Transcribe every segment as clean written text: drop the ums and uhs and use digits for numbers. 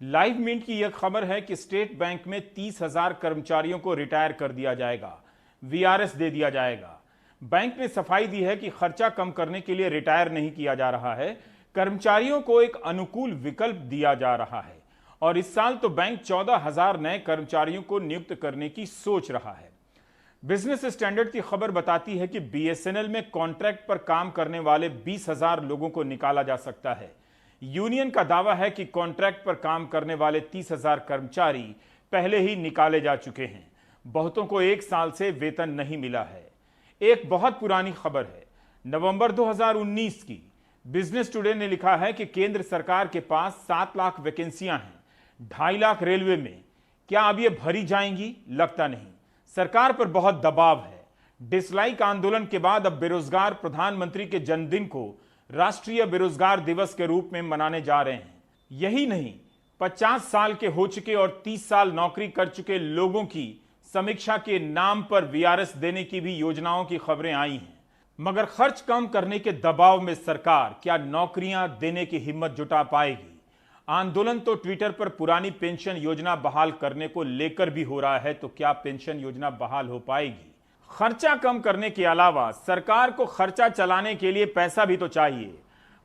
Live mint की यह खबर है कि स्टेट बैंक में 30,000 कर्मचारियों को रिटायर कर दिया जाएगा, वीआरएस दे दिया जाएगा। बैंक ने सफाई दी है कि खर्चा कम करने के लिए रिटायर नहीं किया जा रहा है, कर्मचारियों को एक अनुकूल विकल्प दिया जा रहा है। और इस साल तो बैंक 14,000 नए कर्मचारियों को नियुक्त करने की सोच रहा है। बिजनेस स्टैंडर्ड की खबर बताती है कि बीएसएनएल में कॉन्ट्रैक्ट पर काम करने वाले 20,000 लोगों को निकाला जा सकता है। यूनियन का दावा है कि कॉन्ट्रैक्ट पर काम करने वाले 30,000 कर्मचारी पहले ही निकाले जा चुके हैं। बहुतों को 1 साल से वेतन नहीं मिला है। एक बहुत पुरानी खबर है, नवंबर 2019 की। बिजनेस टुडे ने लिखा है कि केंद्र सरकार के पास 7 लाख वैकेंसियां हैं, 2.5 लाख रेलवे में। क्या अब ये भरी जाएंगी? लगता नहीं। सरकार पर बहुत दबाव है। डिसलाइक आंदोलन के बाद अब बेरोजगार प्रधानमंत्री के जन्मदिन को राष्ट्रीय बेरोजगार दिवस के रूप में मनाने जा रहे हैं। यही नहीं, 50 साल के हो चुके और 30 साल नौकरी कर चुके लोगों की समीक्षा के नाम पर वीआरएस देने की भी योजनाओं की खबरें आई हैं। मगर खर्च कम करने के दबाव में सरकार क्या नौकरियां देने की हिम्मत जुटा पाएगी? आंदोलन तो ट्विटर पर पुरानी पेंशन योजना बहाल करने को लेकर भी हो रहा है, तो क्या पेंशन योजना बहाल हो पाएगी? खर्चा कम करने के अलावा सरकार को खर्चा चलाने के लिए पैसा भी तो चाहिए।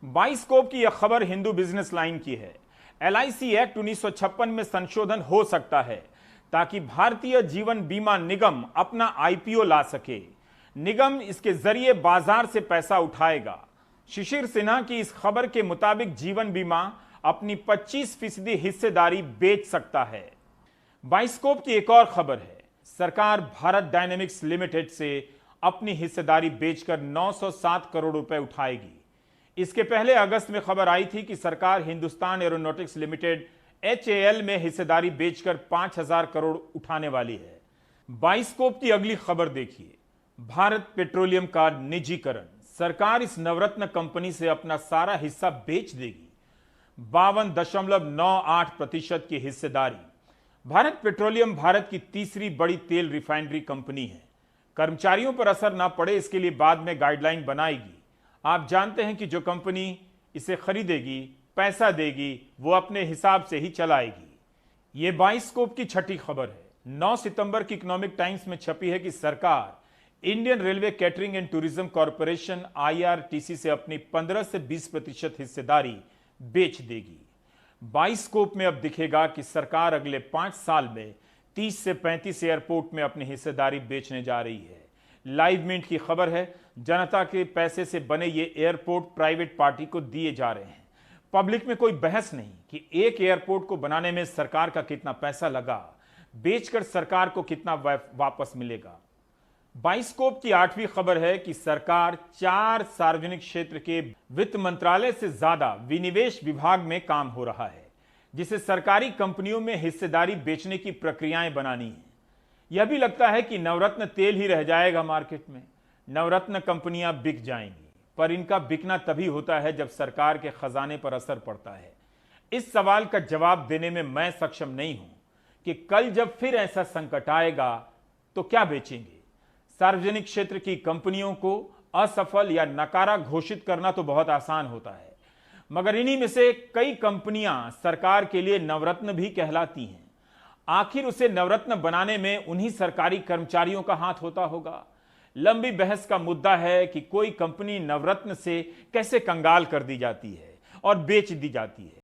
बाइस्कोप की यह खबर हिंदू बिजनेस लाइन की है। एलआईसी एक्ट 1956 में संशोधन हो सकता है ताकि भारतीय जीवन बीमा निगम अपना आईपीओ ला सके। निगम इसके जरिए बाजार से पैसा उठाएगा। शिशिर सिन्हा की इस खबर के मुताबिक जीवन बीमा अपनी 25% हिस्सेदारी बेच सकता है। बाइस्कोप की एक और खबर है, सरकार भारत डायनेमिक्स लिमिटेड से अपनी हिस्सेदारी बेचकर 907 करोड़ रुपए उठाएगी। इसके पहले अगस्त में खबर आई थी कि सरकार हिंदुस्तान एरोनॉटिक्स लिमिटेड HAL में हिस्सेदारी बेचकर 5,000 करोड़ उठाने वाली है। बाइस्कोप की अगली खबर देखिए, भारत पेट्रोलियम का निजीकरण। सरकार इस नवरत्न कंपनी से अपना सारा हिस्सा बेच देगी। 52.98% की हिस्सेदारी। भारत पेट्रोलियम भारत की तीसरी बड़ी तेल रिफाइनरी कंपनी है। कर्मचारियों पर असर ना पड़े इसके लिए बाद में गाइडलाइन बनाएगी। आप जानते हैं कि जो कंपनी इसे खरीदेगी, पैसा देगी, वो अपने हिसाब से ही चलाएगी। ये बाइस्कोप की छठी खबर है। 9 सितंबर की इकोनॉमिक टाइम्स में छपी है कि सरकार Indian railway catering and tourism corporation IRTC से अपनी 15 से 20% हिस्सेदारी बेच देगी। बाइस्कोप में अब दिखेगा कि सरकार अगले 5 साल में 30 से 35 एयरपोर्ट में अपनी हिस्सेदारी बेचने जा रही है। लाइव मिंट की खबर है, जनता के पैसे से बने ये एयरपोर्ट प्राइवेट पार्टी को दिए जा रहे हैं। पब्लिक में कोई बहस नहीं कि एक एयरपोर्ट को बनाने में सरकार का कितना पैसा लगा, बेचकर सरकार को कितना वापस मिलेगा। बाइस्कोप की 8वीं खबर है कि सरकार 4 सार्वजनिक क्षेत्र के वित्त मंत्रालय से ज्यादा विनिवेश विभाग में काम हो रहा है, जिसे सरकारी कंपनियों में हिस्सेदारी बेचने की प्रक्रियाएं बनानी है। यह भी लगता है कि नवरत्न तेल ही रह जाएगा मार्केट में। नवरत्न कंपनियां बिक जाएंगी, पर इनका बिकना तभी होता है जब सरकार के खजाने पर असर पड़ता है। इस सवाल का जवाब देने में मैं सक्षम नहीं हूं कि कल जब फिर ऐसा संकट आएगा तो क्या बेचेंगे। सार्वजनिक क्षेत्र की कंपनियों को असफल या नकारा घोषित करना तो बहुत आसान होता है, मगर इन्हीं में से कई कंपनियां सरकार के लिए नवरत्न भी कहलाती हैं। आखिर उसे नवरत्न बनाने में उन्हीं सरकारी कर्मचारियों का हाथ होता होगा। लंबी बहस का मुद्दा है कि कोई कंपनी नवरत्न से कैसे कंगाल कर दी जाती है और बेच दी जाती है।